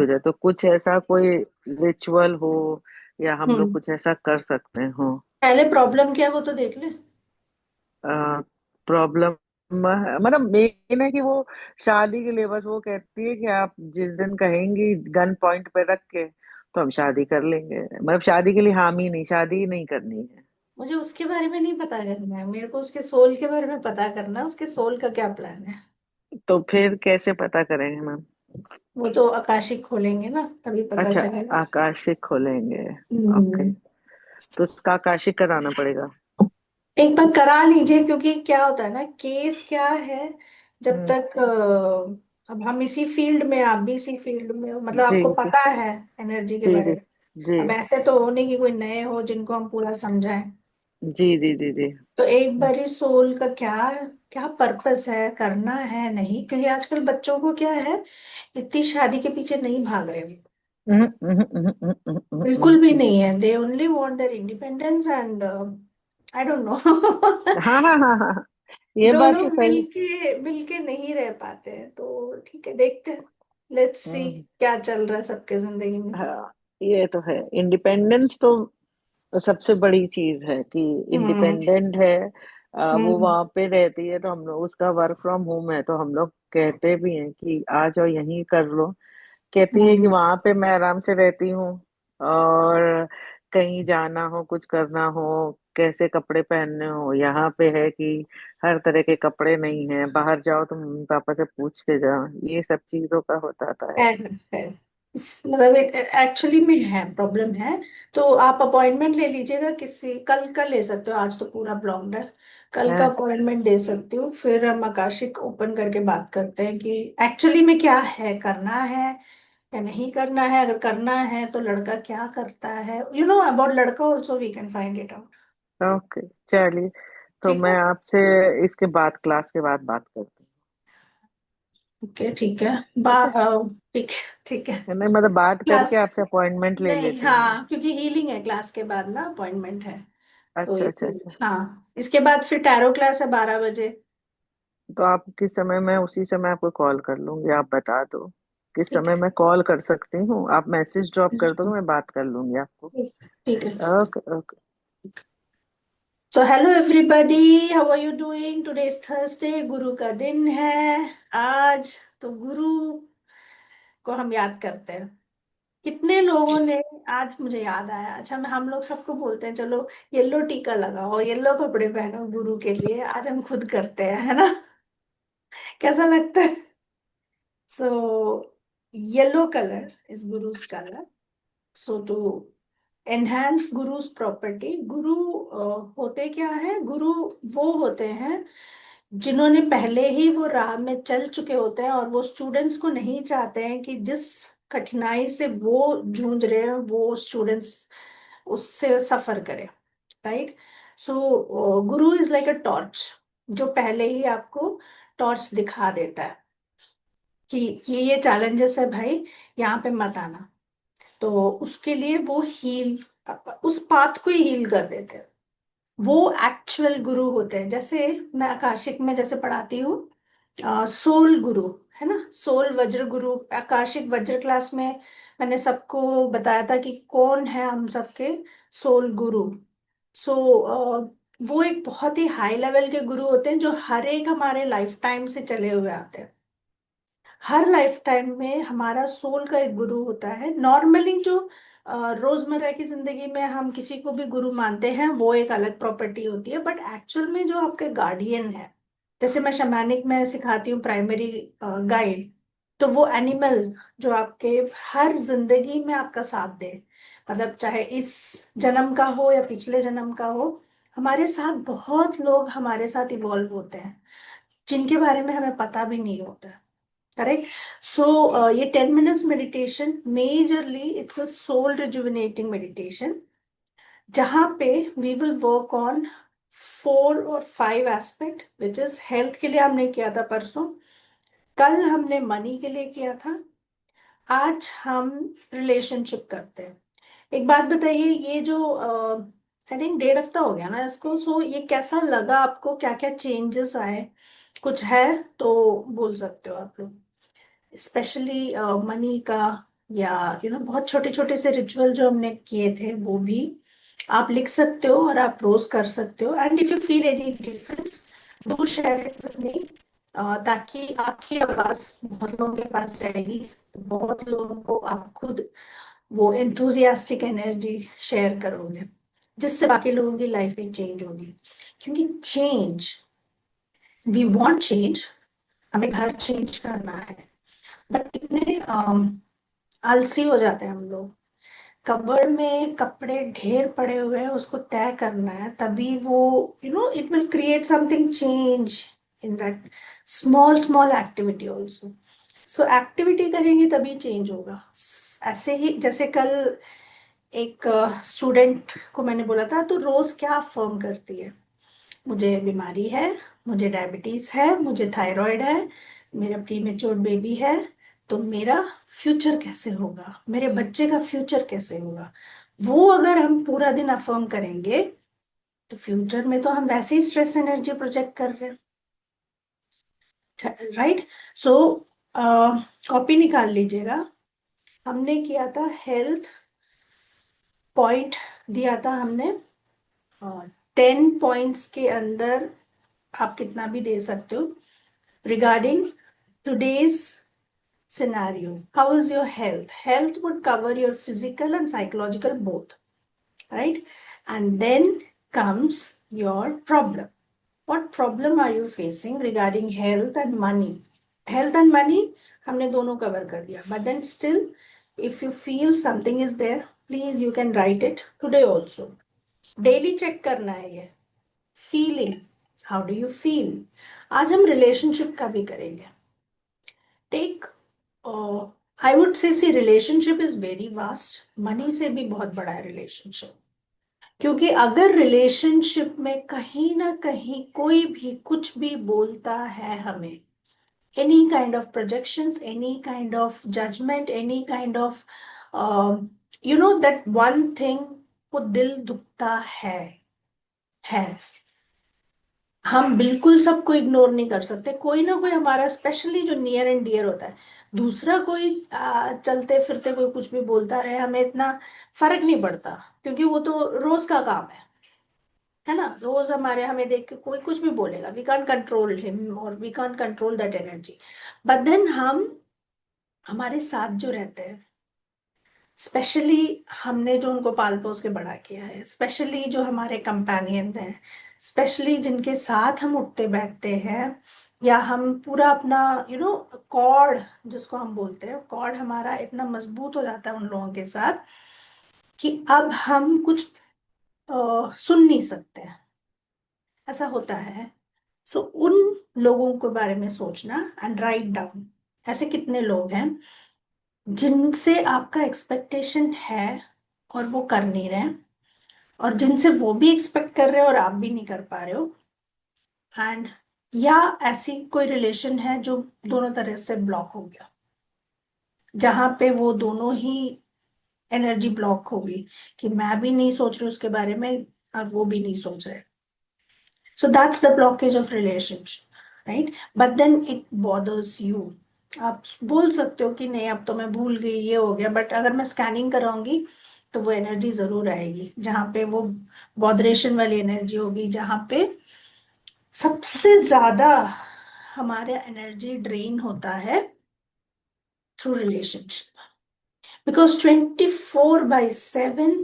हो जाए तो कुछ ऐसा कोई रिचुअल हो या हम लोग हम्म। कुछ ऐसा कर सकते हो। पहले प्रॉब्लम क्या है वो तो देख ले। प्रॉब्लम मतलब मेन है कि वो शादी के लिए बस वो कहती है कि आप जिस दिन कहेंगी गन पॉइंट पे रख के तो हम शादी कर लेंगे, मतलब शादी के लिए हामी नहीं, शादी ही नहीं करनी है। मुझे उसके बारे में नहीं पता करना है, मेरे को उसके सोल के बारे में पता करना है, उसके सोल का क्या प्लान है। तो फिर कैसे पता करेंगे मैम? वो तो आकाशिक खोलेंगे ना, तभी पता अच्छा, चलेगा। आकाशिक खोलेंगे। ओके, हम्म। तो उसका आकाशिक कराना पड़ेगा। एक बार करा लीजिए, क्योंकि क्या होता है ना, केस क्या है, जब हम्म। तक अब हम इसी फील्ड में, आप भी इसी फील्ड में हो, मतलब जी आपको जी पता है एनर्जी के जी बारे जी में। जी अब ऐसे तो होने की कोई नए हो जिनको हम पूरा समझाएं। जी जी जी जी। तो एक बारी सोल का क्या क्या पर्पस है, करना है नहीं, क्योंकि आजकल बच्चों को क्या है, इतनी शादी के पीछे नहीं भाग रहे, बिल्कुल भी नहीं है। They only want their independence and I don't no. हाँ हाँ हाँ हाँ हाँ, ये दो बात लोग तो सही। मिलके मिलके नहीं रह पाते हैं, तो ठीक है, देखते हैं। लेट्स सी हम्म। क्या चल रहा है सबके जिंदगी में। हाँ, ये तो है। इंडिपेंडेंस तो सबसे बड़ी चीज है कि हम्म। इंडिपेंडेंट है। वो हम्म। वहां पे रहती है तो हम लोग, उसका वर्क फ्रॉम होम है तो हम लोग कहते भी हैं कि आ जाओ यहीं कर लो। कहती है कि हम्म। वहां पे मैं आराम से रहती हूँ, और कहीं जाना हो कुछ करना हो, कैसे कपड़े पहनने हो, यहाँ पे है कि हर तरह के कपड़े नहीं है, बाहर जाओ तो मम्मी पापा से पूछ के जाओ, ये सब चीजों का होता था। है है। मतलब एक्चुअली में है, प्रॉब्लम है। तो आप अपॉइंटमेंट ले लीजिएगा, किसी कल का ले सकते हो, आज तो पूरा ब्लॉक्ड है। कल का है। अपॉइंटमेंट दे सकती हूँ, फिर हम आकाशिक ओपन करके बात करते हैं कि एक्चुअली में क्या है, करना है या नहीं करना है। अगर करना है तो लड़का क्या करता है, यू नो अबाउट लड़का also we can find it out. Okay, चलिए। तो ठीक मैं है। आपसे इसके बाद, क्लास के बाद बात करती ओके ठीक है। हूँ, ठीक है। ठीक ठीक है। नहीं, मतलब बात करके क्लास, आपसे अपॉइंटमेंट ले नहीं लेती हूँ। हाँ, क्योंकि हीलिंग है क्लास के बाद ना, अपॉइंटमेंट है। तो अच्छा अच्छा अच्छा। इसलिए हाँ, इसके बाद फिर टैरो क्लास है 12 बजे। तो आप किस समय, मैं उसी समय आपको कॉल कर लूंगी, आप बता दो किस ठीक समय मैं कॉल कर सकती हूँ, आप मैसेज ड्रॉप है। कर दो, मैं बात कर लूंगी आपको। ठीक है। Okay okay. So hello everybody, how are you doing? Today is Thursday, गुरु का दिन है आज। तो गुरु को हम याद करते हैं। कितने लोगों ने, आज मुझे याद आया, अच्छा मैं, हम लोग सबको बोलते हैं चलो येलो टीका लगाओ, येलो कपड़े पहनो गुरु के लिए, आज हम खुद करते हैं, है ना? कैसा लगता है? So yellow colour is guru's colour. So to enhance guru's property, गुरु होते क्या है, गुरु वो होते हैं जिन्होंने पहले ही वो राह में चल चुके होते हैं, और वो स्टूडेंट्स को नहीं चाहते हैं कि जिस कठिनाई से वो जूझ रहे हैं वो स्टूडेंट्स उससे सफर करें। Right. So Guru is like a torch, जो पहले ही आपको टॉर्च दिखा देता है कि ये चैलेंजेस है भाई, यहाँ पे मत आना। तो उसके लिए वो हील, उस पाथ को ही हील कर देते हैं। वो एक्चुअल गुरु होते हैं। जैसे मैं आकाशिक में जैसे पढ़ाती हूँ, सोल गुरु, है ना, सोल वज्र गुरु। आकाशिक वज्र क्लास में मैंने सबको बताया था कि कौन है हम सबके सोल गुरु। सो वो एक बहुत ही हाई लेवल के गुरु होते हैं, जो हर एक हमारे लाइफ टाइम से चले हुए आते हैं। हर लाइफ टाइम में हमारा सोल का एक गुरु होता है। नॉर्मली जो रोजमर्रा की जिंदगी में हम किसी को भी गुरु मानते हैं, वो एक अलग प्रॉपर्टी होती है, बट एक्चुअल में जो आपके गार्डियन है, जैसे मैं शैमानिक में सिखाती हूँ प्राइमरी गाइड, तो वो एनिमल जो आपके हर जिंदगी में आपका साथ दे, मतलब चाहे इस जन्म का हो या पिछले जन्म का हो। हमारे साथ बहुत लोग हमारे साथ इवॉल्व होते हैं, जिनके बारे में हमें पता भी नहीं होता। करेक्ट। सो ये 10 minutes meditation, majorly it's a soul rejuvenating meditation, जहां पे वी विल वर्क ऑन 4 और 5 एस्पेक्ट, विच इज हेल्थ के लिए हमने किया था परसों, कल हमने मनी के लिए किया था, आज हम रिलेशनशिप करते हैं। एक बात बताइए, ये जो आई थिंक 1.5 हफ्ता हो गया ना इसको, सो ये कैसा लगा आपको, क्या क्या चेंजेस आए? कुछ है तो बोल सकते हो आप लोग, स्पेशली मनी का। या बहुत छोटे छोटे से रिचुअल जो हमने किए थे वो भी आप लिख सकते हो और आप रोज कर सकते हो। And if you feel any difference, do share it with me, ताकि आपकी आवाज बहुत लोगों के पास जाएगी, बहुत लोगों को आप खुद वो एंथुजियास्टिक एनर्जी शेयर करोगे, जिससे बाकी लोगों की लाइफ में चेंज होगी। क्योंकि चेंज, वी वांट चेंज, हमें घर चेंज करना है, बट कितने आलसी हो जाते हैं हम लोग। कबर्ड में कपड़े ढेर पड़े हुए हैं, उसको तय करना है, तभी वो it will create something change in that small small activity also. So activity करेंगे तभी चेंज होगा। ऐसे ही जैसे कल एक स्टूडेंट को मैंने बोला था, तो रोज क्या अफर्म करती है? मुझे बीमारी है, मुझे डायबिटीज है, मुझे थायराइड है, मेरा प्री मेच्योर बेबी है, तो मेरा फ्यूचर कैसे होगा, मेरे बच्चे का फ्यूचर कैसे होगा? वो अगर हम पूरा दिन अफर्म करेंगे, तो फ्यूचर में तो हम वैसे ही स्ट्रेस एनर्जी प्रोजेक्ट कर रहे हैं, राइट? सो कॉपी निकाल लीजिएगा। हमने किया था हेल्थ पॉइंट, दिया था हमने 10 पॉइंट्स के अंदर आप कितना भी दे सकते हो regarding today's scenario. How is your health? Health would cover your physical and psychological both, right? And then comes your problem. What problem are you facing regarding health and money? Health and money हमने दोनों cover कर दिया, but then still if you feel something is there, please you can write it today also. Daily check करना है ये feeling, how do you feel. आज हम relationship का भी करेंगे। Take, I would say see relationship is very vast, money से भी बहुत बड़ा है रिलेशनशिप। क्योंकि अगर रिलेशनशिप में कहीं ना कहीं कोई भी कुछ भी बोलता है हमें, any kind of projections, any kind of judgment, any kind of that one thing, वो दिल दुखता है। हम बिल्कुल सबको इग्नोर नहीं कर सकते, कोई ना कोई हमारा स्पेशली जो नियर एंड डियर होता है। दूसरा कोई चलते फिरते कोई कुछ भी बोलता रहे, हमें इतना फर्क नहीं पड़ता, क्योंकि वो तो रोज का काम है ना। रोज हमारे हमें देख के कोई कुछ भी बोलेगा, वी कांट कंट्रोल हिम और we can't control that energy. But then हम, हमारे साथ जो रहते हैं, स्पेशली हमने जो उनको पाल पोस के बड़ा किया है, स्पेशली जो हमारे कंपेनियन हैं, स्पेशली जिनके साथ हम उठते बैठते हैं, या हम पूरा अपना कॉर्ड, जिसको हम बोलते हैं कॉर्ड, हमारा इतना मजबूत हो जाता है उन लोगों के साथ कि अब हम कुछ सुन नहीं सकते हैं, ऐसा होता है। सो उन लोगों के बारे में सोचना एंड राइट डाउन, ऐसे कितने लोग हैं जिनसे आपका एक्सपेक्टेशन है और वो कर नहीं रहे हैं, और जिनसे वो भी एक्सपेक्ट कर रहे हो और आप भी नहीं कर पा रहे हो। एंड या ऐसी कोई रिलेशन है जो दोनों तरह से ब्लॉक हो गया, जहां पे वो दोनों ही एनर्जी ब्लॉक होगी, कि मैं भी नहीं सोच रही उसके बारे में और वो भी नहीं सोच रहे। So that's the blockage of relationship, right? But then it bothers you. आप बोल सकते हो कि नहीं अब तो मैं भूल गई, ये हो गया, बट अगर मैं स्कैनिंग कराऊंगी तो वो एनर्जी जरूर आएगी, जहाँ पे वो बॉदरेशन वाली एनर्जी होगी, जहाँ पे सबसे ज्यादा हमारा एनर्जी ड्रेन होता है through relationship. Because 24/7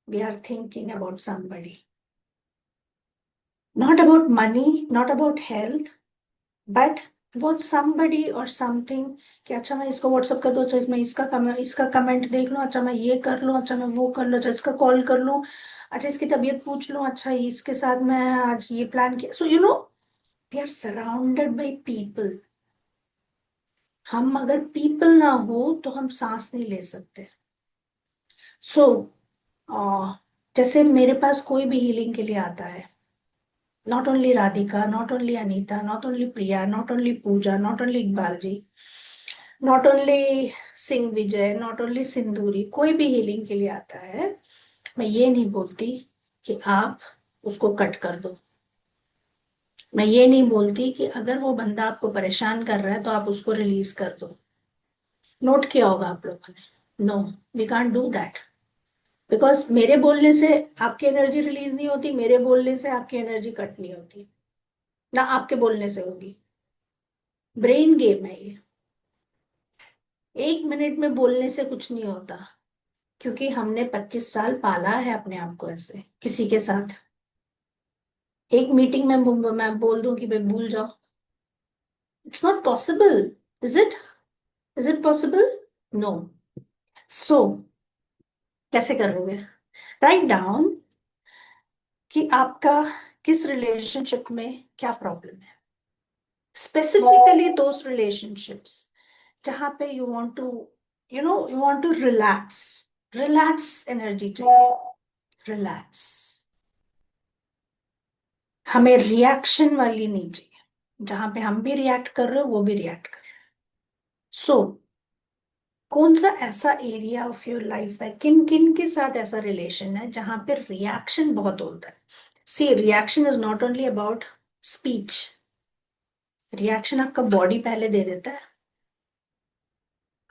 we are thinking about somebody, not about money, not about health, but about somebody और समथिंग। कि अच्छा मैं इसको व्हाट्सअप कर दूं, अच्छा मैं इसका कमेंट देख लूं, अच्छा मैं ये कर लूं, अच्छा मैं वो कर लूं, अच्छा इसका कॉल कर लूं, अच्छा इसकी तबीयत पूछ लूं, अच्छा इसके साथ मैं आज ये प्लान किया। So we are surrounded by people. हम अगर पीपल ना हो तो हम सांस नहीं ले सकते। सो जैसे मेरे पास कोई भी हीलिंग के लिए आता है, not only Radhika, not only Anita, not only Priya, not only Pooja, not only Iqbal ji, not only Singh Vijay, not only Sinduri, कोई भी हीलिंग के लिए आता है, मैं ये नहीं बोलती कि आप उसको कट कर दो। मैं ये नहीं बोलती कि अगर वो बंदा आपको परेशान कर रहा है तो आप उसको रिलीज कर दो। नोट किया होगा आप लोगों ने। No, we can't do that, because मेरे बोलने से आपकी एनर्जी रिलीज नहीं होती, मेरे बोलने से आपकी एनर्जी कट नहीं होती, ना आपके बोलने से होगी। ब्रेन गेम है ये। 1 मिनट में बोलने से कुछ नहीं होता, क्योंकि हमने 25 साल पाला है अपने आप को ऐसे किसी के साथ। एक मीटिंग में मैं बोल दूं कि भाई भूल जाओ, it's not possible. Is it? Is it possible? No. So कैसे करोगे? राइट डाउन कि आपका किस रिलेशनशिप में क्या प्रॉब्लम है, स्पेसिफिकली दोस रिलेशनशिप्स जहां पे you want to, you want to relax. Relax energy चाहिए, रिलैक्स। हमें रिएक्शन वाली नहीं चाहिए, जहां पे हम भी रिएक्ट कर रहे हो वो भी रिएक्ट कर रहे हैं। सो कौन सा ऐसा एरिया ऑफ योर लाइफ है, किन किन के साथ ऐसा रिलेशन है जहां पे रिएक्शन बहुत होता है? See, reaction is not only about speech. Reaction आपका बॉडी पहले दे देता है।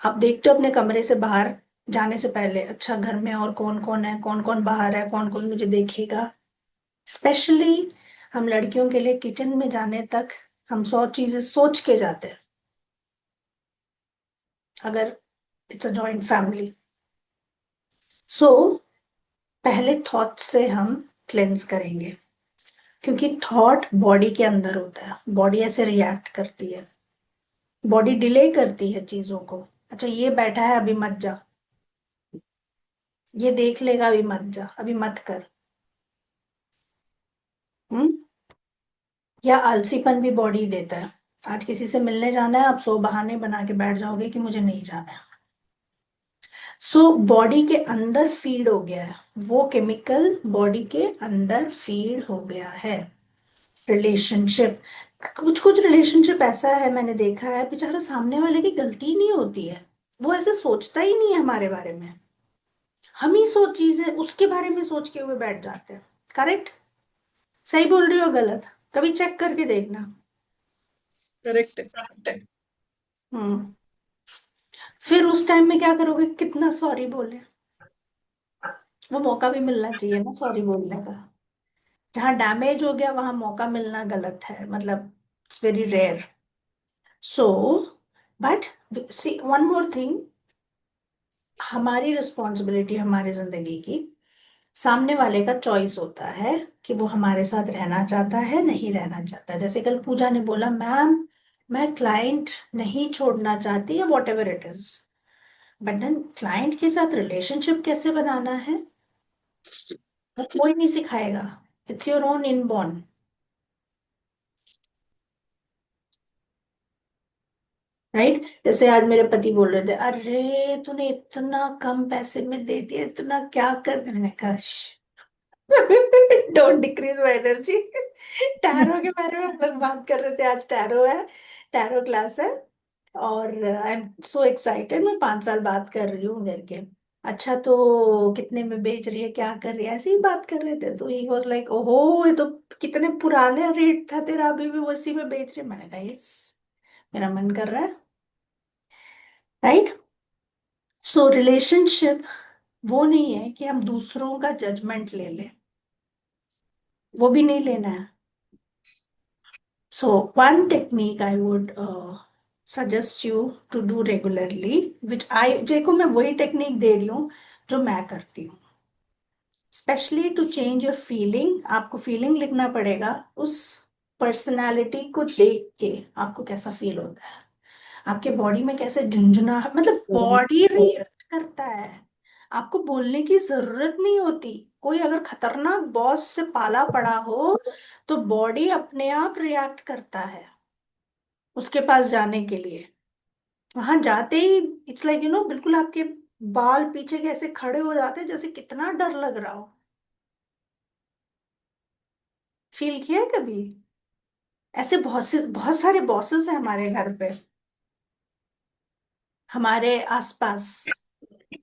आप देखते हो अपने कमरे से बाहर जाने से पहले, अच्छा घर में और कौन कौन है, कौन कौन बाहर है, कौन कौन मुझे देखेगा। स्पेशली हम लड़कियों के लिए किचन में जाने तक हम 100 चीजें सोच के जाते हैं, अगर इट्स अ जॉइंट फैमिली। सो पहले थॉट से हम क्लेंस करेंगे, क्योंकि थॉट बॉडी के अंदर होता है, बॉडी ऐसे रिएक्ट करती है, बॉडी डिले करती है चीजों को। अच्छा ये बैठा है अभी मत जा, ये देख लेगा अभी मत जा, अभी मत कर। हम्म। या आलसीपन भी बॉडी देता है। आज किसी से मिलने जाना है, आप 100 बहाने बना के बैठ जाओगे कि मुझे नहीं जाना है। सो बॉडी के अंदर फीड हो गया है, वो केमिकल बॉडी के अंदर फीड हो गया है। रिलेशनशिप, कुछ कुछ रिलेशनशिप ऐसा है, मैंने देखा है बेचारा सामने वाले की गलती ही नहीं होती है, वो ऐसे सोचता ही नहीं है हमारे बारे में, हम ही सोच चीजें उसके बारे में सोच के हुए बैठ जाते हैं। करेक्ट? सही बोल रही हो गलत? कभी चेक करके देखना। करेक्ट है। हम्म। फिर उस टाइम में क्या करोगे, कितना सॉरी बोले? वो मौका भी मिलना चाहिए ना सॉरी बोलने का। जहां डैमेज हो गया वहां मौका मिलना गलत है, मतलब it's very rare. So but see one more thing, हमारी रिस्पॉन्सिबिलिटी हमारी जिंदगी की, सामने वाले का चॉइस होता है कि वो हमारे साथ रहना चाहता है नहीं रहना चाहता है। जैसे कल पूजा ने बोला, मैम मैं क्लाइंट नहीं छोड़ना चाहती, या whatever it is, but then client के साथ रिलेशनशिप कैसे बनाना है वो कोई नहीं सिखाएगा, it's your own inborn. Right? जैसे आज मेरे पति बोल रहे थे, अरे तूने इतना कम पैसे में दे दिया, इतना क्या कर, मैंने कहा don't decrease my energy. Tarot के बारे में हम लोग बात कर रहे थे, आज टैरो है, टैरो क्लास है, और आई एम सो एक्साइटेड। मैं 5 साल बात कर रही हूँ करके। अच्छा तो कितने में बेच रही है, क्या कर रही है, ऐसे ही बात कर रहे थे, तो ही वॉज लाइक ओहो ये तो कितने पुराने रेट था तेरा, अभी भी वो इसी में बेच रही है। मैंने कहा यस, मेरा मन कर रहा है। राइट? सो रिलेशनशिप वो नहीं है कि हम दूसरों का जजमेंट ले लें, वो भी नहीं लेना है। So one technique I would suggest you to do regularly, which I, देखो मैं वही टेक्निक दे रही हूँ जो मैं करती हूँ, specially to change your feeling. आपको फीलिंग लिखना पड़ेगा, उस पर्सनालिटी को देख के आपको कैसा फील होता है, आपके बॉडी में कैसे झुंझुना, मतलब बॉडी रिएक्ट करता है। आपको बोलने की जरूरत नहीं होती। कोई अगर खतरनाक बॉस से पाला पड़ा हो तो बॉडी अपने आप रिएक्ट करता है उसके पास जाने के लिए। वहां जाते ही इट्स लाइक बिल्कुल आपके बाल पीछे कैसे खड़े हो जाते हैं, जैसे कितना डर लग रहा हो। फील किया है कभी? ऐसे बहुत सारे बॉसेस हैं हमारे घर पे, हमारे आसपास।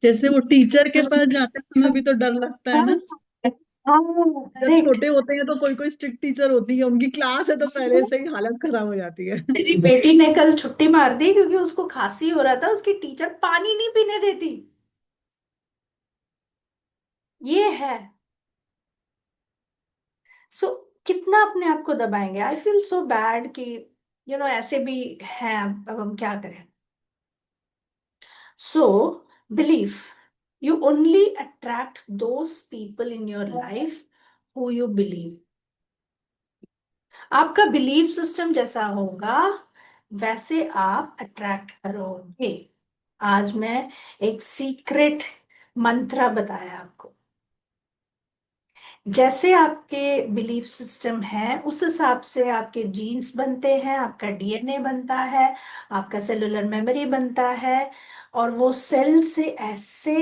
जैसे वो टीचर के पास जाते समय भी तो डर लगता है हाँ, ना। हाँ, जब करेक्ट। छोटे होते हैं तो कोई कोई स्ट्रिक्ट टीचर होती है, उनकी क्लास है तो पहले से ही हालत खराब हो जाती है। मेरी बेटी ने कल छुट्टी मार दी क्योंकि उसको खांसी हो रहा था, उसकी टीचर पानी नहीं पीने देती। ये है। सो कितना अपने आप को दबाएंगे? आई फील सो बैड कि ऐसे भी हैं। अब हम क्या करें? So believe, you only attract those people in your life who you believe. आपका बिलीव सिस्टम जैसा होगा वैसे आप अट्रैक्ट करोगे। आज मैं एक सीक्रेट मंत्र बताया आपको। जैसे आपके बिलीफ सिस्टम है उस हिसाब से आपके जीन्स बनते हैं, आपका डीएनए बनता है, आपका सेलुलर मेमोरी बनता है। और वो सेल से ऐसे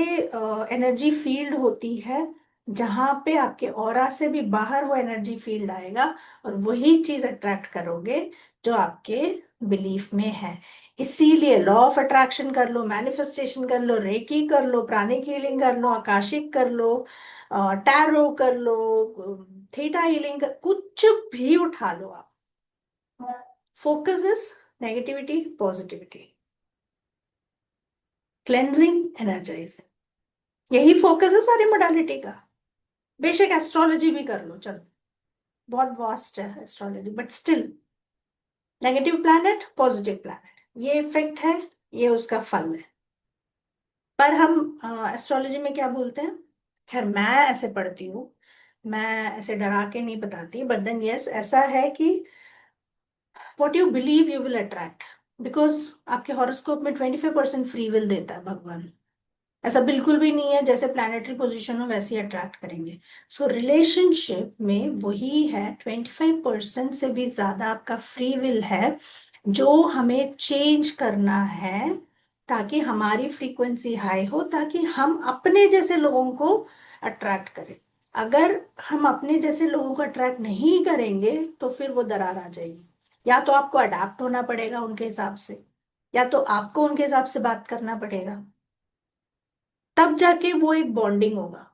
एनर्जी फील्ड होती है जहां पे आपके ऑरा से भी बाहर वो एनर्जी फील्ड आएगा, और वही चीज अट्रैक्ट करोगे जो आपके बिलीफ में है। इसीलिए लॉ ऑफ अट्रैक्शन कर लो, मैनिफेस्टेशन कर लो, रेकी कर लो, प्राणिक हीलिंग कर लो, आकाशिक कर लो, टैरो कर लो, थीटा हीलिंग कर, कुछ भी उठा लो आप। Focus is negativity positivity, cleansing energising, यही फोकस है सारी मोडालिटी का। बेशक एस्ट्रोलॉजी भी कर लो, चलो, बहुत वास्ट है astrology, but still negative planet positive planet, ये इफेक्ट है, ये उसका फल है। पर हम एस्ट्रोलॉजी में क्या बोलते हैं? खैर मैं ऐसे पढ़ती हूँ, मैं ऐसे डरा के नहीं बताती, बट देन यस, ऐसा है कि what you believe you will attract. Because आपके हॉरोस्कोप में 25% फ्री विल देता है भगवान। ऐसा बिल्कुल भी नहीं है जैसे प्लैनेटरी पोजीशन हो वैसे ही अट्रैक्ट करेंगे। सो रिलेशनशिप में वही है, 25% से भी ज्यादा आपका फ्री विल है जो हमें चेंज करना है, ताकि हमारी फ्रीक्वेंसी हाई हो, ताकि हम अपने जैसे लोगों को अट्रैक्ट करें। अगर हम अपने जैसे लोगों को अट्रैक्ट नहीं करेंगे तो फिर वो दरार आ जाएगी। या तो आपको अडाप्ट होना पड़ेगा उनके हिसाब से, या तो आपको उनके हिसाब से बात करना पड़ेगा, तब जाके वो एक बॉन्डिंग होगा,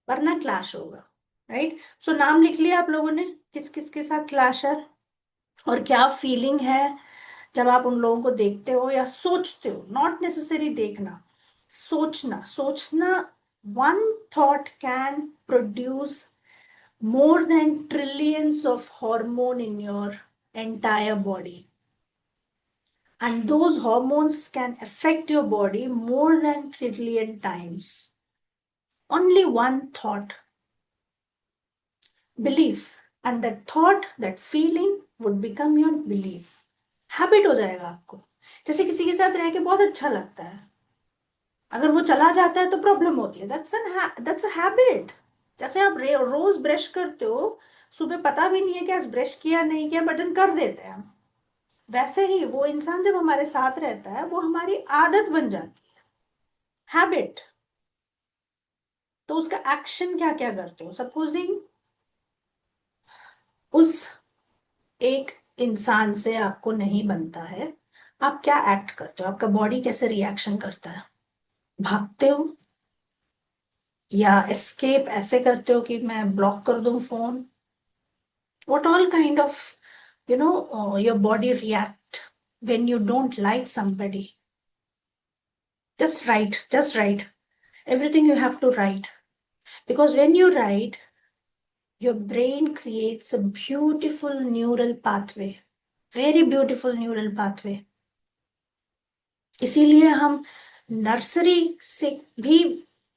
वरना क्लैश होगा। राइट? सो नाम लिख लिया आप लोगों ने, किस किस के साथ क्लैश है और क्या फीलिंग है जब आप उन लोगों को देखते हो या सोचते हो। नॉट नेसेसरी देखना, सोचना। सोचना, one thought can produce more than trillions of hormone in your entire body, and those hormones can affect your body more than trillion times. Only one thought, belief, and that thought, that feeling would become your belief. Habit हो जाएगा आपको। जैसे किसी के साथ रह के बहुत अच्छा लगता है, अगर वो चला जाता है तो प्रॉब्लम होती है। That's a habit. जैसे आप रोज ब्रश करते हो, सुबह पता भी नहीं है कि आज ब्रश किया नहीं किया, बटन कर देते हैं हम। वैसे ही वो इंसान जब हमारे साथ रहता है वो हमारी आदत बन जाती है, हैबिट। तो उसका एक्शन क्या क्या करते हो? सपोजिंग उस एक इंसान से आपको नहीं बनता है, आप क्या एक्ट करते हो? आपका बॉडी कैसे रिएक्शन करता है? भागते हो या एस्केप ऐसे करते हो कि मैं ब्लॉक कर दूं phone? What all kind of your body react when you don't like somebody? just write everything you have to write, because when you write, your brain creates a beautiful neural pathway, very beautiful neural pathway. इसीलिए हम nursery से भी,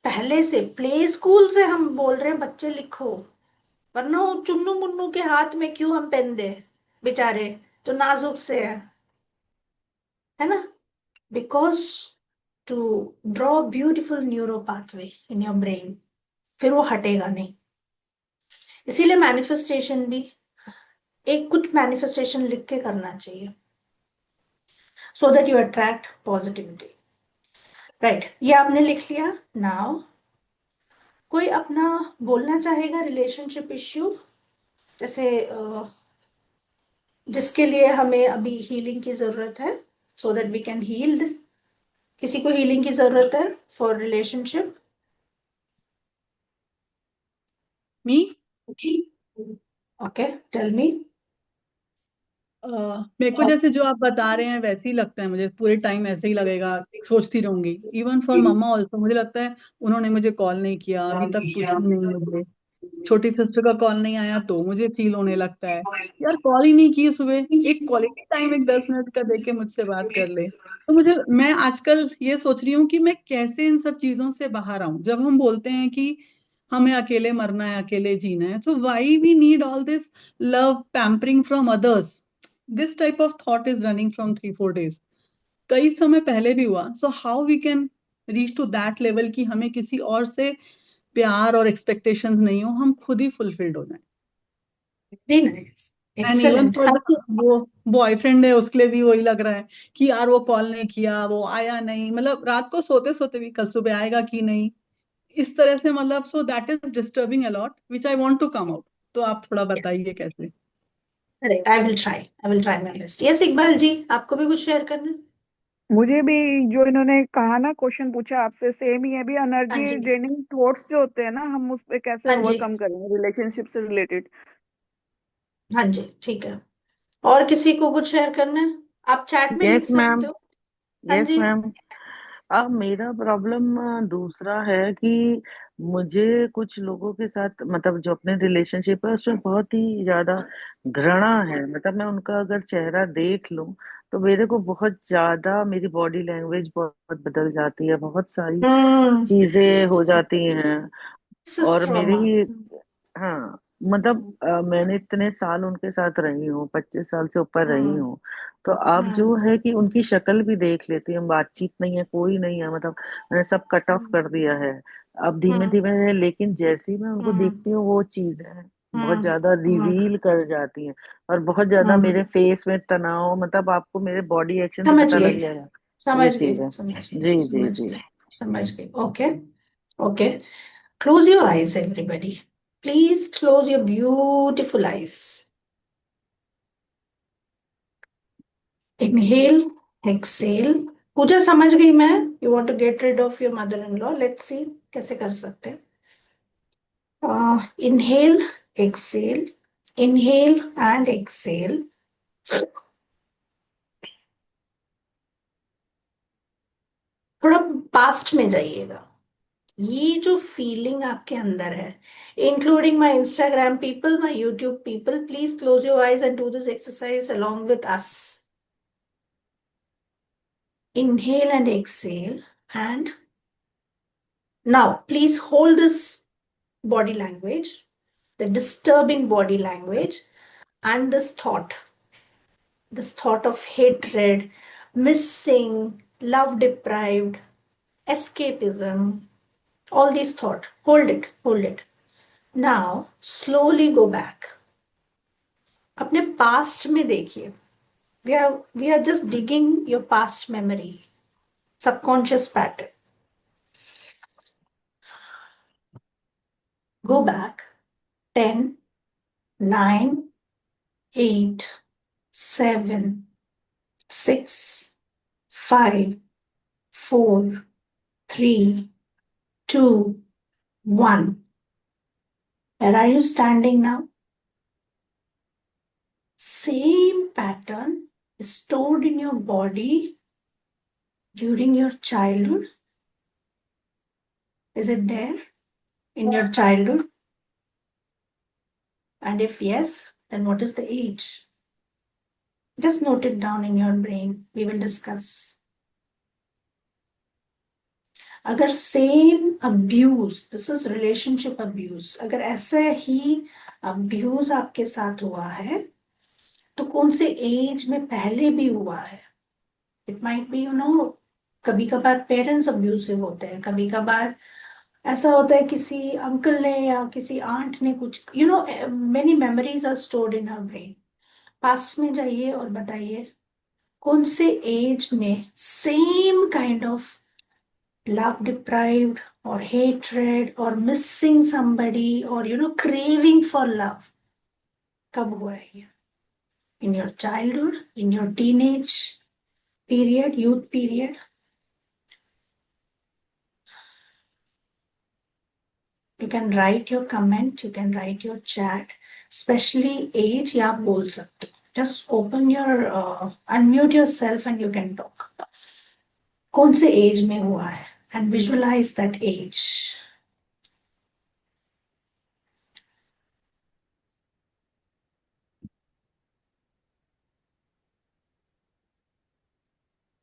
पहले से play school से हम बोल रहे हैं बच्चे लिखो, वरना वो चुन्नू मुन्नू के हाथ में क्यों हम पेन दे, बेचारे तो नाजुक से है ना? Because to draw beautiful neuro pathway in your brain, फिर वो हटेगा नहीं। इसीलिए मैनिफेस्टेशन भी, एक कुछ मैनिफेस्टेशन लिख के करना चाहिए, so that you attract positivity. Right, ये आपने लिख लिया। नाउ कोई अपना बोलना चाहेगा रिलेशनशिप इश्यू, जैसे जिसके लिए हमें अभी हीलिंग की जरूरत है, so that we can heal. किसी को हीलिंग की जरूरत है for relationship? Me okay, tell me. मेरे को जैसे जो आप बता रहे हैं वैसे ही लगता है, मुझे पूरे टाइम ऐसे ही लगेगा, सोचती रहूंगी। इवन फॉर मम्मा ऑल्सो मुझे लगता है उन्होंने मुझे कॉल नहीं किया, अभी तक पूछा नहीं मुझे, छोटी सिस्टर का कॉल नहीं आया तो मुझे फील होने लगता है यार कॉल ही नहीं की सुबह, एक क्वालिटी टाइम एक 10 मिनट का देके मुझसे बात कर ले। तो मुझे, मैं आजकल ये सोच रही हूँ कि मैं कैसे इन सब चीजों से बाहर आऊं। जब हम बोलते हैं कि हमें अकेले मरना है, अकेले जीना है, so why we need all this love pampering from others? This type of thought is running from 3-4 days, कई समय पहले भी हुआ। So how we can reach to that level कि हमें किसी और से प्यार और एक्सपेक्टेशंस नहीं हो, हम खुद ही फुलफिल्ड हो जाए। Very nice, and even excellent. For वो बॉयफ्रेंड है उसके लिए भी वही लग रहा है कि यार वो कॉल नहीं किया, वो आया नहीं, मतलब रात को सोते सोते भी कल सुबह आएगा कि नहीं, इस तरह से, मतलब so that is disturbing a lot which I want to come out. तो आप थोड़ा बताइए कैसे। Correct, I will try my best. Yes Iqbal ji, आपको भी कुछ शेयर करना है? मुझे भी जो इन्होंने कहा ना, क्वेश्चन पूछा आपसे, सेम ही है भी। हाँ एनर्जी जी, ड्रेनिंग थॉट्स जो होते हैं ना, हम उस पे कैसे हाँ जी, ओवरकम करेंगे रिलेशनशिप से रिलेटेड। हाँ जी, ठीक है। और किसी को कुछ शेयर करना है? आप चैट में लिख यस मैम। सकते हो। हाँ यस जी। मैम। अब मेरा प्रॉब्लम दूसरा है कि मुझे कुछ लोगों के साथ, मतलब जो अपने रिलेशनशिप है उसमें बहुत ही ज्यादा घृणा है। मतलब मैं उनका अगर चेहरा देख लूं तो मेरे को बहुत ज्यादा, मेरी बॉडी लैंग्वेज बहुत बदल जाती है, बहुत सारी हम्म, चीजें हो जाती हैं। दिस इज और मेरे ट्रॉमा। ही, हाँ, मतलब मैंने इतने साल उनके साथ रही हूँ, 25 साल से ऊपर रही हम्म, हूँ। तो अब जो हम्म, है कि उनकी शक्ल भी देख लेती हूँ, बातचीत नहीं है, कोई नहीं है, मतलब मैंने सब कट ऑफ कर दिया है अब धीमे हम्म, धीमे है। लेकिन जैसे ही मैं उनको हम्म, देखती हूँ वो चीजें बहुत हम्म, ज्यादा हम्म, रिवील कर जाती हैं। और बहुत ज्यादा हम्म। मेरे फेस में तनाव, मतलब आपको मेरे बॉडी एक्शन से समझ पता गई, लग जाएगा। ये समझ गई, चीज है। समझ गई, जी जी समझ जी। गई, समझ गई। Okay, okay. Close your eyes, everybody. Please close your beautiful eyes. Inhale, exhale. पूजा समझ गई मैं। You want to get rid of your mother-in-law. Let's see कैसे कर सकते हैं। Inhale, exhale. Inhale and exhale. थोड़ा पास्ट में जाइएगा। ये जो फीलिंग आपके अंदर है, including my Instagram people, my YouTube people, please close your eyes and do this exercise along with us. Inhale and exhale. And now, please hold this body language, the disturbing body language, and this thought of hatred, missing, love deprived, escapism, all these thoughts. Hold it, hold it. Now, slowly go back. अपने past में देखिए. We are just digging your past memory, subconscious pattern. Go back 10, 9, 8, 7, 6, 5, 4, 3, 2, 1. Where are you standing now? Same pattern is stored in your body during your childhood. Is it there in your childhood? And if yes, then what is the age? Just note it down in your brain. We will discuss. अगर same abuse, this is relationship abuse, अगर ऐसे ही abuse आपके साथ हुआ है तो कौन से एज में पहले भी हुआ है? इट माइट बी, कभी कभार पेरेंट्स अब्यूसिव होते हैं, कभी कभार ऐसा होता है किसी अंकल ने या किसी आंट ने कुछ, many memories are stored in our brain. Past में जाइए और बताइए कौन से एज में same kind of love deprived or hatred or missing somebody or craving for love कब हुआ है ये? In your childhood, in your teenage period, youth period? You can write your comment, you can write your chat, especially age या आप बोल सकते हो. Just open your unmute yourself and you can talk. कौन से एज में हुआ है and visualize that age.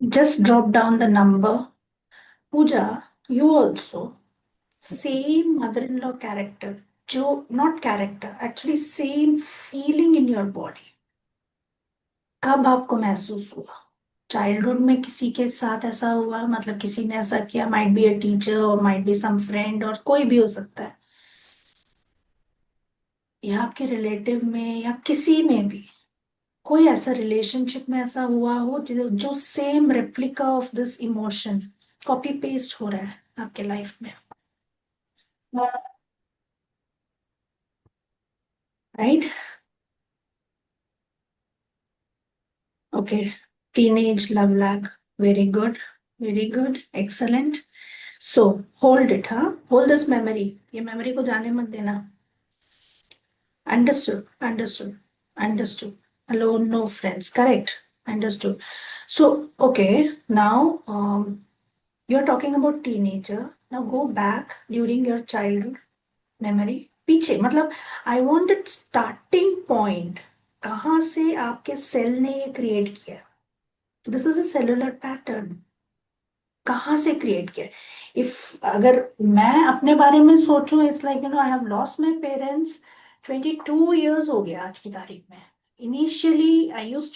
Just drop down the number. Pooja, you also same mother-in-law character. जो not character, actually same feeling in your body. कब आपको महसूस हुआ? चाइल्डहुड में किसी के साथ ऐसा हुआ, मतलब किसी ने ऐसा किया, माइट बी अ टीचर और माइट बी सम फ्रेंड और कोई भी हो सकता है, या आपके रिलेटिव में या किसी में भी कोई ऐसा रिलेशनशिप में ऐसा हुआ हो जो same replica of this emotion copy paste हो रहा है आपके लाइफ में, right? Okay, teenage love lack, very good, very good, excellent. So hold it, हाँ, होल्ड दिस मेमोरी, ये मेमोरी को जाने मत देना. Understood, understood, understood. Alone, no friends. Correct. Understood. So, okay, now you're talking about teenager. Now go back during your childhood memory. पीछे मतलब I want a starting point. कहाँ से आपके सेल ने ये क्रिएट किया? This is a cellular pattern. कहाँ से क्रिएट किया? इफ अगर मैं अपने बारे में सोचूं, it's like I have lost my parents 22 years हो गया आज की तारीख में. Initially I used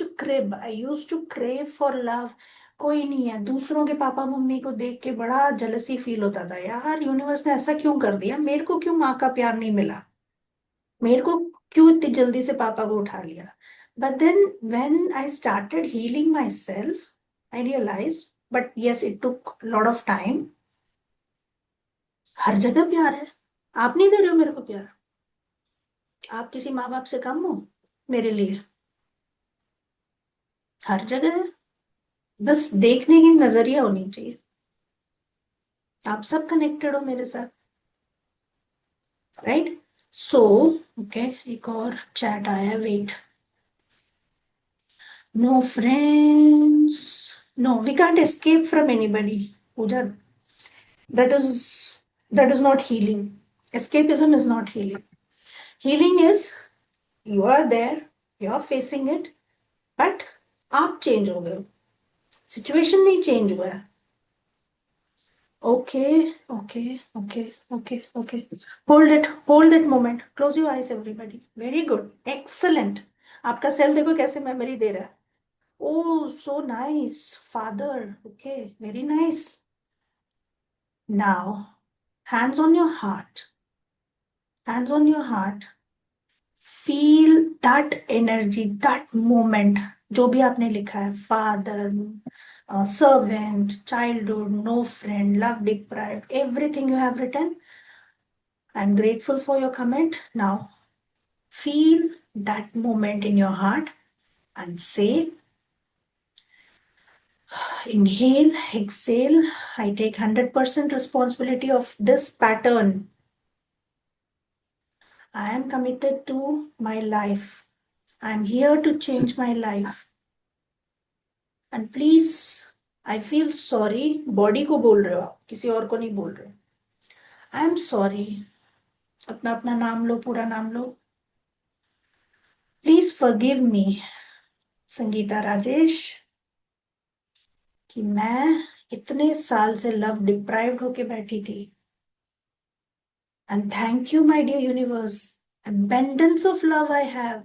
to crave for love. कोई नहीं है, दूसरों के पापा मम्मी को देख के बड़ा जलसी फील होता था, यार यूनिवर्स ने ऐसा क्यों कर दिया, मेरे को क्यों माँ का प्यार नहीं मिला, मेरे को क्यों इतनी जल्दी से पापा को उठा लिया. But then when I started healing myself, I realise, but yes it took lot of time. हर जगह प्यार है, आप नहीं दे रहे हो मेरे को प्यार. आप किसी माँ बाप से कम हो मेरे लिए? हर जगह है, बस देखने की नजरिया होनी चाहिए. आप सब कनेक्टेड हो मेरे साथ, राइट? सो ओके, एक और चैट आया, wait. No friends, no, we can't escape from anybody. Pooja, that is not healing. Escapism is not healing. Healing is you are there, you are facing it, but आप change हो गए हो, situation नहीं change हुआ है. Okay okay okay okay okay, hold it moment, close your eyes everybody. Very good, excellent. आपका cell देखो कैसे मेमोरी दे रहा है. Oh so nice father, okay, very nice. Now hands on your heart, hands on your heart. Feel that energy, that moment, जो भी आपने लिखा है, father, servant, childhood, no friend, love deprived, everything you have written. I am grateful for your comment. Now feel that moment in your heart and say, inhale, exhale, I take 100% responsibility of this pattern. I am committed to my life. I am here to change my life. And please, I feel sorry. Body को बोल रहे हो आप, किसी और को नहीं बोल रहे. I am sorry. अपना अपना नाम लो, पूरा नाम लो. Please forgive me, Sangeeta Rajesh, कि मैं इतने साल से लव डिप्राइव्ड होके बैठी थी. And thank you my dear universe, abundance of love I have.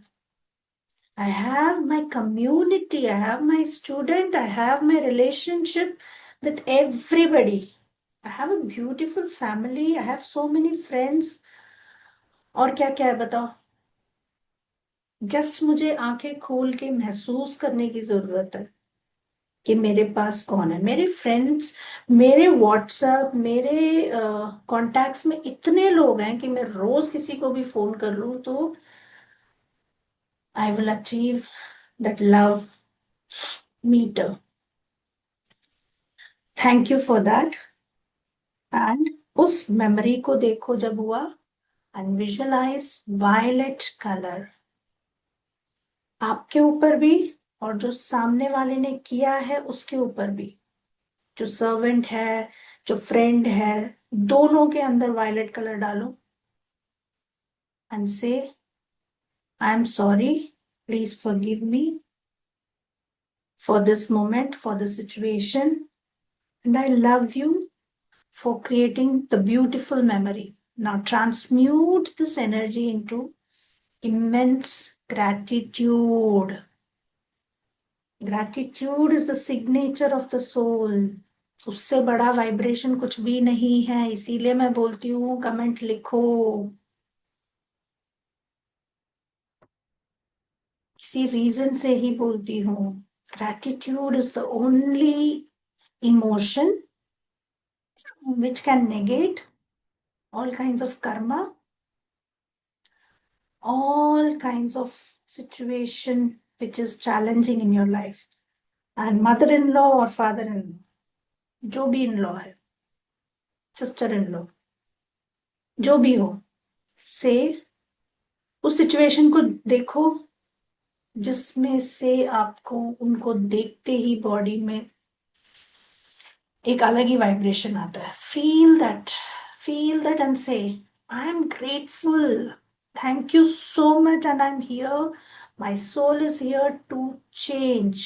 I have my community, I have my student, I have my relationship with everybody. I have a beautiful family, I have so many friends. और क्या क्या है बताओ. Just मुझे आंखें खोल के महसूस करने की जरूरत है कि मेरे पास कौन है. मेरे फ्रेंड्स, मेरे व्हाट्सएप, मेरे कॉन्टैक्ट्स में इतने लोग हैं कि मैं रोज किसी को भी फोन कर लूं तो I will achieve that love meter. Thank you for that. And उस मेमोरी को देखो जब हुआ, एंड विजुअलाइज वायलेट कलर आपके ऊपर भी और जो सामने वाले ने किया है उसके ऊपर भी, जो सर्वेंट है, जो फ्रेंड है, दोनों के अंदर वायलेट कलर डालो एंड से I am sorry, please forgive me for this moment, for this situation, and I love you for creating the beautiful memory. Now transmute this energy into immense gratitude. Gratitude is the signature of the soul. उससे बड़ा vibration कुछ भी नहीं है, इसीलिए मैं बोलती हूँ कमेंट लिखो। इसी रीजन से ही बोलती हूँ, gratitude is the only emotion which can negate all kinds of karma, all kinds of situation which is challenging in your life. And mother-in-law और father-in-law, जो भी इन लॉ है, सिस्टर इन लॉ, जो भी हो, से उस सिचुएशन को देखो जिसमें से आपको उनको देखते ही बॉडी में एक अलग ही वाइब्रेशन आता है। फील दैट एंड से I am grateful, thank you so much, and I am here, my soul is here to change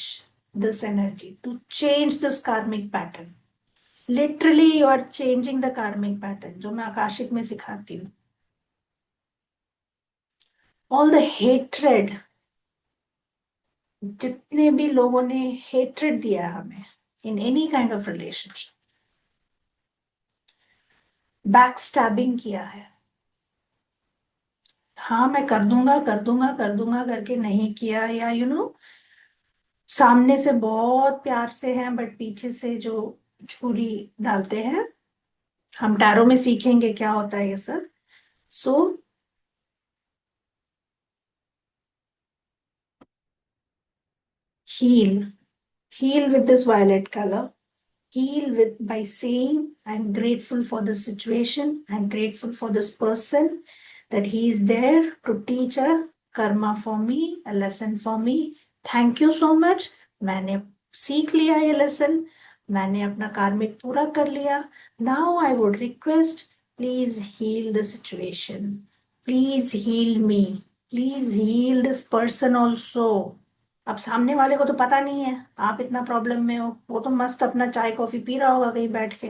this energy, to change this karmic pattern. Literally you are changing the karmic pattern, जो मैं Akashic में सिखाती हूँ। All the hatred, जितने भी लोगों ने hatred दिया हमें in any kind of relationship, back stabbing किया है, हाँ मैं कर दूंगा कर दूंगा कर दूंगा करके नहीं किया, या सामने से बहुत प्यार से हैं बट पीछे से जो छुरी डालते हैं, हम टैरो में सीखेंगे क्या होता है ये सब। सो heal with this violet color, heal with by saying I'm grateful for this situation, I'm grateful for this person, that he is there to teach a karma for me, a lesson for me, thank you so much, मैंने सीख लिया ये lesson, मैंने अपना कार्मिक पूरा कर लिया। Now I would request, please heal the situation, please heal me, please heal this person also. अब सामने वाले को तो पता नहीं है आप इतना प्रॉब्लम में हो, वो तो मस्त अपना चाय कॉफी पी रहा होगा कहीं बैठ के,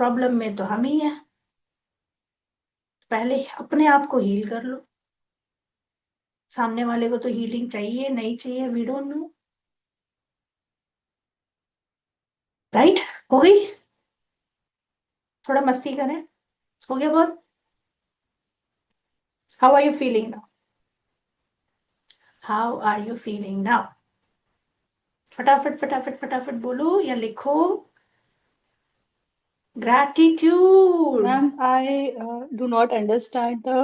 प्रॉब्लम में तो हम ही हैं। पहले अपने आप को हील कर लो, सामने वाले को तो हीलिंग चाहिए नहीं चाहिए वी डोंट नो, राइट? हो गई? थोड़ा मस्ती करें, हो गया बहुत? How are you feeling now? How are you feeling now? फटाफट फटाफट फटाफट बोलो या लिखो। Gratitude. Ma'am, I do not understand the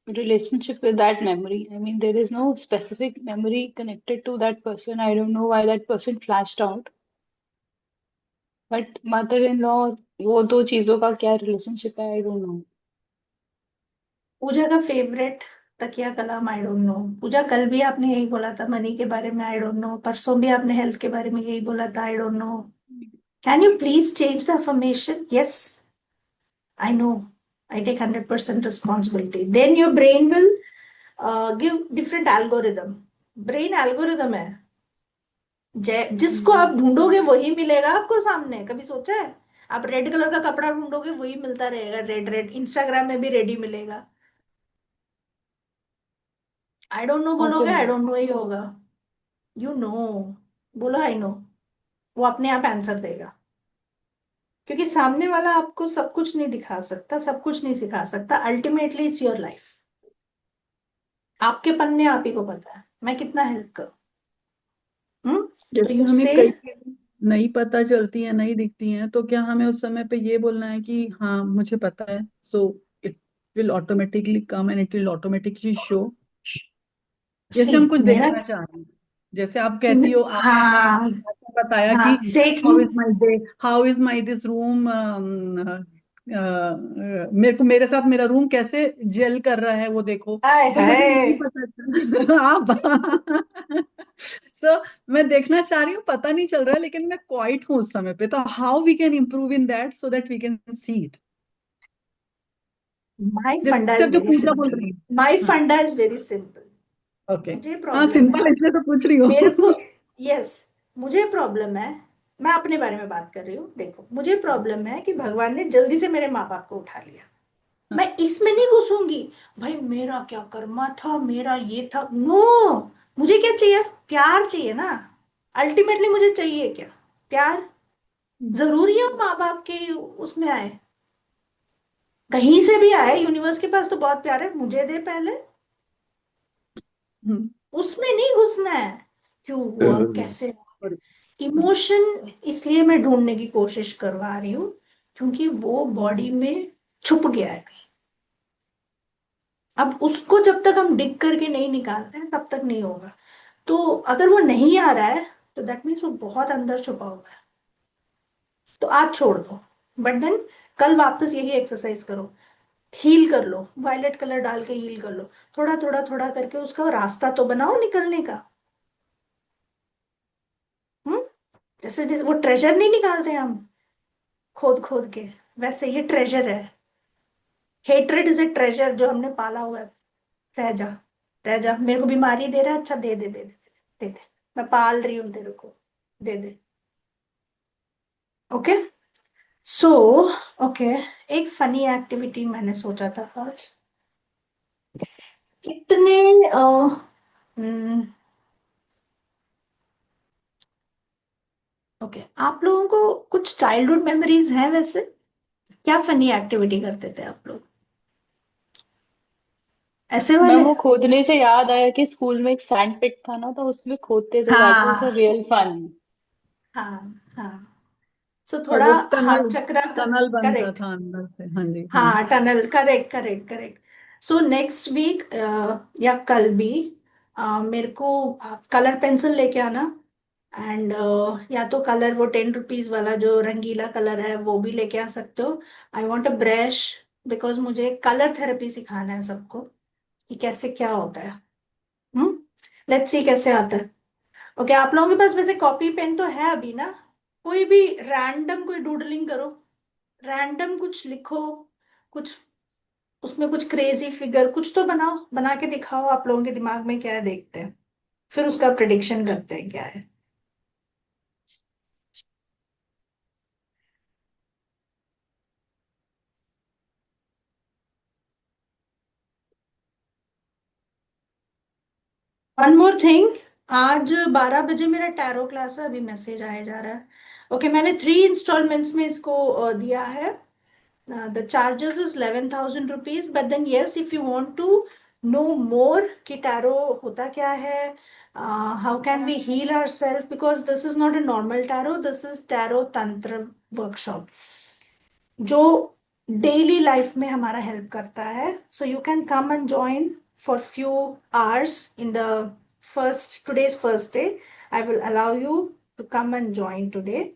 relationship with that memory. I mean, there is no specific memory connected to that person. I don't know why that person flashed out. But mother-in-law, वो दो चीजों का क्या relationship है? I don't know. पूजा का favourite तकिया कलाम, आई don't no. पूजा कल भी आपने यही बोला था मनी के बारे में, आई डोंट नो। परसों भी आपने हेल्थ के बारे में यही बोला था, I don't know. Can you please change the affirmation? Yes, I know, I take 100% responsibility. Then your brain will give different algorithm. Brain algorithm है, जिसको आप ढूंढोगे वही मिलेगा आपको सामने। कभी सोचा है आप रेड कलर का कपड़ा ढूंढोगे वही मिलता रहेगा, रेड रेड। इंस्टाग्राम में भी रेडी मिलेगा। आई डोंट नो Okay, बोलोगे, आई ma'am. डोंट नो ही होगा। यू नो, बोलो आई नो, वो अपने आप आंसर देगा। क्योंकि सामने वाला आपको सब कुछ नहीं दिखा सकता, सब कुछ नहीं सिखा सकता। अल्टीमेटली इट्स योर लाइफ, आपके पन्ने आप ही को पता है मैं कितना हेल्प करूं। तो जैसे यू हमें से कई चीजें नहीं पता चलती हैं, नहीं दिखती हैं, तो क्या हमें उस समय पे ये बोलना है कि हाँ मुझे पता है, so it will automatically come and it will automatically show. See जैसे हम कुछ मेरा, देखना चाह रहे हैं, जैसे आप कहती हो, आपने हमें हाँ बताया हाँ कि देख, how is my day, how is my this room मेरे साथ मेरा रूम कैसे जेल कर रहा है वो देखो, हाय तो मुझे नहीं हाय। पता चल आप सो मैं देखना चाह रही हूँ, पता नहीं चल रहा है, लेकिन मैं क्वाइट हूँ उस समय पे, तो how we can improve in that so that we can see it. My funda जैसे इज जो वेरी पूजा बोल सिंपल। रही माय है। हाँ, फंडा इज वेरी सिंपल। ओके। मुझे हाँ, प्रॉब्लम है, सिंपल इसलिए तो पूछ रही मेरे को, हूँ। यस, मुझे प्रॉब्लम है। मैं अपने बारे में बात कर रही हूँ। देखो, मुझे प्रॉब्लम है कि भगवान ने जल्दी से मेरे माँ बाप को उठा लिया। मैं इसमें नहीं घुसूंगी, भाई मेरा क्या कर्मा था, मेरा ये था, नो। मुझे क्या चाहिए? प्यार चाहिए ना। अल्टीमेटली मुझे चाहिए क्या? प्यार। जरूरी है माँ बाप के उसमें आए, कहीं से भी आए, यूनिवर्स के पास तो बहुत प्यार है, मुझे दे पहले। हम्म, उसमें नहीं घुसना है, क्यों हुआ, कैसे। इमोशन इसलिए मैं ढूंढने की कोशिश करवा रही हूँ क्योंकि वो बॉडी में छुप गया है कहीं। अब उसको जब तक हम डिग करके नहीं निकालते हैं तब तक नहीं होगा। तो अगर वो नहीं आ रहा है तो दैट मीन्स वो बहुत अंदर छुपा हुआ है। तो आज छोड़ दो, बट देन कल वापस यही एक्सरसाइज करो। हील कर लो, वायलेट कलर डाल के हील कर लो। थोड़ा थोड़ा थोड़ा करके उसका रास्ता तो बनाओ निकलने का। हम्म। जैसे जैसे वो ट्रेजर नहीं निकालते हम खोद खोद के, वैसे ये ट्रेजर है। हेट्रेड इज ए ट्रेजर जो हमने पाला हुआ है। रह जा, रह जा, मेरे को बीमारी दे रहा है, अच्छा दे दे दे दे दे दे दे, मैं पाल रही हूँ तेरे को, दे दे। ओके। सो, ओके, एक फनी एक्टिविटी मैंने सोचा था आज। कितने ओके, आप लोगों को कुछ चाइल्डहुड मेमोरीज हैं वैसे? क्या फनी एक्टिविटी करते थे आप लोग, ऐसे मैम, वाले? वो खोदने से याद आया कि स्कूल में एक सैंड पिट था ना, तो उसमें खोदते थे, दैट वाज अ हाँ रियल फन। हाँ हाँ। सो और थोड़ा वो हाथ टनल चक्रा का। टनल बनता करेक्ट। था अंदर से। हाँ जी, हाँ जी। हाँ, tunnel, correct correct correct. So next week या कल भी मेरे को कलर पेंसिल लेके आना। एंड या तो कलर वो 10 रुपीज वाला जो रंगीला कलर है वो भी लेके आ सकते हो। I want a brush, because मुझे कलर थेरेपी सिखाना है सबको कि कैसे क्या होता है। हम्म। लेट्स सी कैसे आता है। ओके, आप लोगों के पास वैसे कॉपी पेन तो है अभी ना? कोई भी रैंडम कोई डूडलिंग करो, रैंडम कुछ लिखो, कुछ उसमें कुछ क्रेजी फिगर कुछ तो बनाओ, बना के दिखाओ आप लोगों के दिमाग में क्या है, देखते हैं, फिर उसका प्रिडिक्शन करते हैं क्या है। 1 मोर थिंग, आज 12 बजे मेरा टैरो क्लास है, अभी मैसेज आया जा रहा है। ओके, मैंने 3 इंस्टॉलमेंट्स में इसको दिया है। The charges is 11,000 rupees, but then yes, if you want to know more कि टैरो होता क्या है, how can we heal ourself, because this is not a normal tarot, this is tarot tantra workshop जो daily life में हमारा help करता है। So you can come and join for few hours in the first, today's first day. I will allow you to come and join today.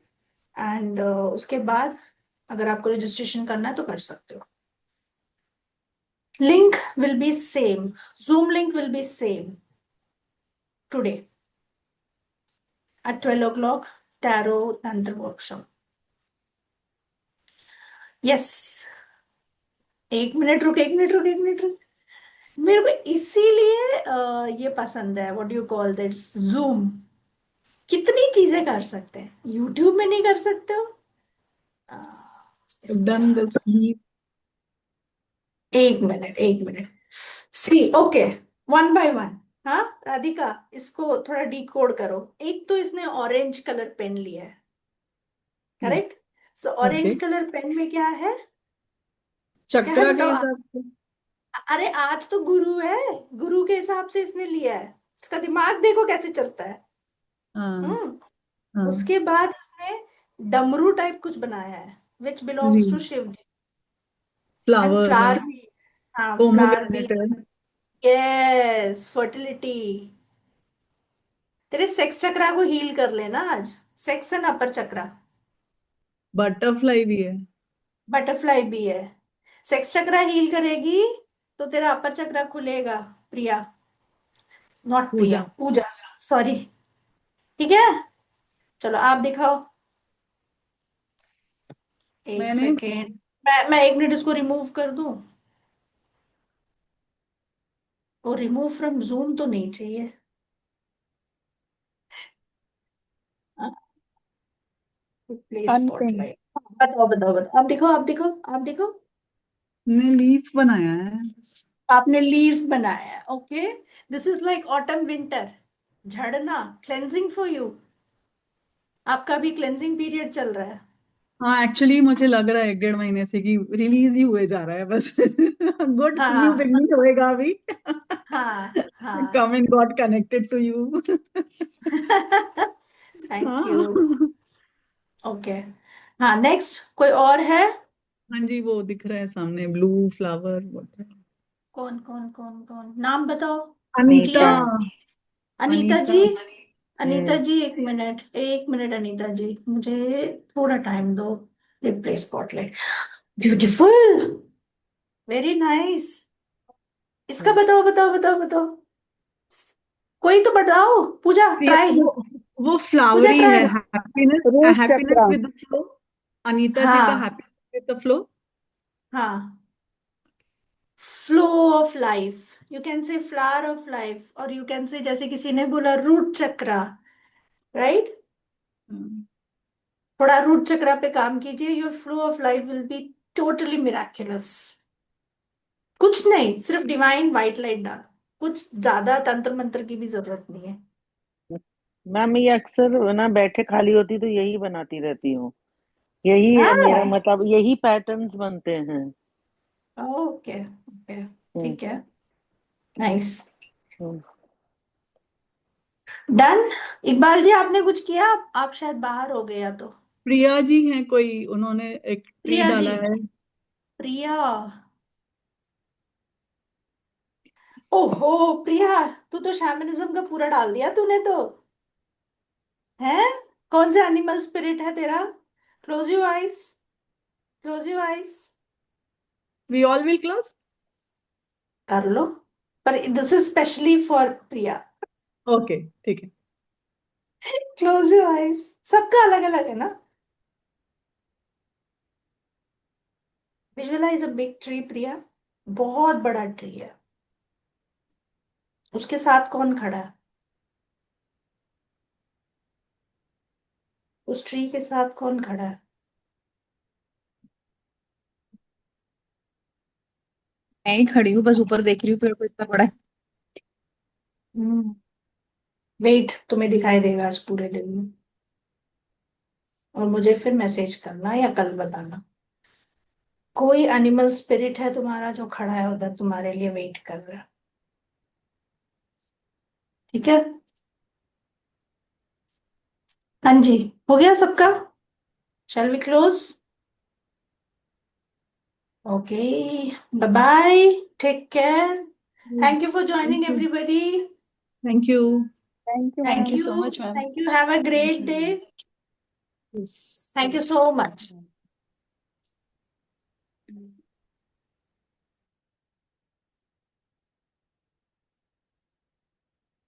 And उसके बाद अगर आपको registration करना है तो कर सकते हो। Link will be same, zoom link will be same today at 12 o'clock, tarot tantra workshop. Yes. एक मिनट रुक, एक मिनट रुक, एक मिनट रुक। मेरे को इसीलिए ये पसंद है, what you call that, zoom. कितनी चीजें कर सकते हैं, यूट्यूब में नहीं कर सकते हो। अ, इसमें डन दिस स्लीप। एक मिनट, एक minute. See, okay, one by one. हाँ राधिका, इसको थोड़ा डिकोड करो। एक तो इसने ऑरेंज कलर पेन लिया है, correct? So okay, orange colour pen में क्या है? क्या है चक्रा के बताओ हिसाब से। अरे आज तो गुरु है, गुरु के हिसाब से इसने लिया है। इसका दिमाग देखो कैसे चलता है। हाँ, हम्म। हाँ उसके बाद इसने डमरू टाइप कुछ बनाया है विच जी। Belongs to Shiv ji. And flowers है, फ्लावर भी। हाँ, फ्लावर भी। पोमोग्रेनेट है। Yes, fertility. तेरे सेक्स चक्रा को हील कर लेना आज, sex and upper chakra. Butterfly भी है। बटरफ्लाई भी है। सेक्स चक्रा हील करेगी तो तेरा अपर चक्रा खुलेगा प्रिया, not Priya, Puja. Puja, sorry. ठीक है, चलो आप दिखाओ। एक मैंने सेकेंड, मैं 1 मिनट इसको रिमूव कर दूं। वो रिमूव फ्रॉम जूम तो नहीं चाहिए। Play unpin. स्पॉटलाइट। बताओ बताओ बताओ, आप दिखाओ आप दिखाओ आप दिखाओ। लीफ बनाया है। आपने लीफ बनाया है, okay. This is like autumn winter, झड़ना, क्लेंजिंग फॉर यू। आपका भी क्लेंजिंग पीरियड चल रहा है। हाँ एक्चुअली मुझे लग रहा है 1 डेढ़ महीने से कि रिलीज ही हुए जा रहा है बस। गुड न्यू हाँ बिगनिंग होएगा अभी। हाँ हाँ। Come and got connected to you. Thank you. हाँ। ओके, हाँ नेक्स्ट कोई और है? हाँ जी वो दिख रहा है सामने ब्लू फ्लावर। कौन कौन कौन कौन, नाम बताओ। अनीता। प्रिया, अनीता अनीता। जी। अनीता हम्म। जी, 1 मिनट 1 मिनट, अनीता जी मुझे थोड़ा टाइम दो। Replace spotlight, beautiful, very nice. इसका बताओ बताओ बताओ बताओ, कोई तो बताओ। पूजा ट्राई, वो पूजा फ्लावरी है। Try. Happiness, root happiness chakra. With the flow. Anita ji का हाँ हैप्पीनेस विद द फ्लो। हाँ, flow of life, you can say flower of life, और यू कैन से जैसे किसी ने बोला रूट चक्रा, राइट। थोड़ा रूट चक्रा पे काम कीजिए, your flow of life will be totally miraculous. कुछ नहीं, सिर्फ डिवाइन व्हाइट लाइट डालो, कुछ ज्यादा तंत्र मंत्र की भी जरूरत नहीं है। मैम ये अक्सर ना बैठे खाली होती तो यही बनाती रहती हूँ। यही है मेरा, हाँ, मतलब यही पैटर्न्स बनते हैं। ओके ओके, हम्म। ठीक है, नाइस, हम्म। डन। इकबाल जी आपने कुछ किया? आप शायद बाहर हो गया तो। प्रिया जी हैं कोई, उन्होंने एक ट्री प्रिया जी, डाला है। प्रिया, ओहो प्रिया, तू तो शैमनिज्म का पूरा डाल दिया तूने तो। है, कौन सा एनिमल स्पिरिट है तेरा? Close your eyes, close your eyes. We all will close. कर लो, पर this is specially for Priya. Okay ठीक है। क्लोज योर आइज, सबका अलग अलग है ना। विजुअलाइज अ बिग ट्री प्रिया, बहुत बड़ा ट्री है। उसके साथ कौन खड़ा है? उस ट्री के साथ कौन खड़ा है? मैं ही खड़ी हूँ, बस ऊपर देख रही हूँ, पेड़ को इतना बड़ा है। हम्म, वेट, तुम्हें दिखाई देगा आज पूरे दिन में, और मुझे फिर मैसेज करना या कल बताना। कोई एनिमल स्पिरिट है तुम्हारा जो खड़ा है उधर, तुम्हारे लिए वेट कर रहा है। ठीक है, हाँ जी, हो गया सबका। Shall we close? Okay, bye bye, take care, thank you for thank joining you. Everybody. Thank you. Thank you thank Thank you ma'am. You, so much, ma'am. Thank you, have a Thank great you. Day, Yes. Thank you so much.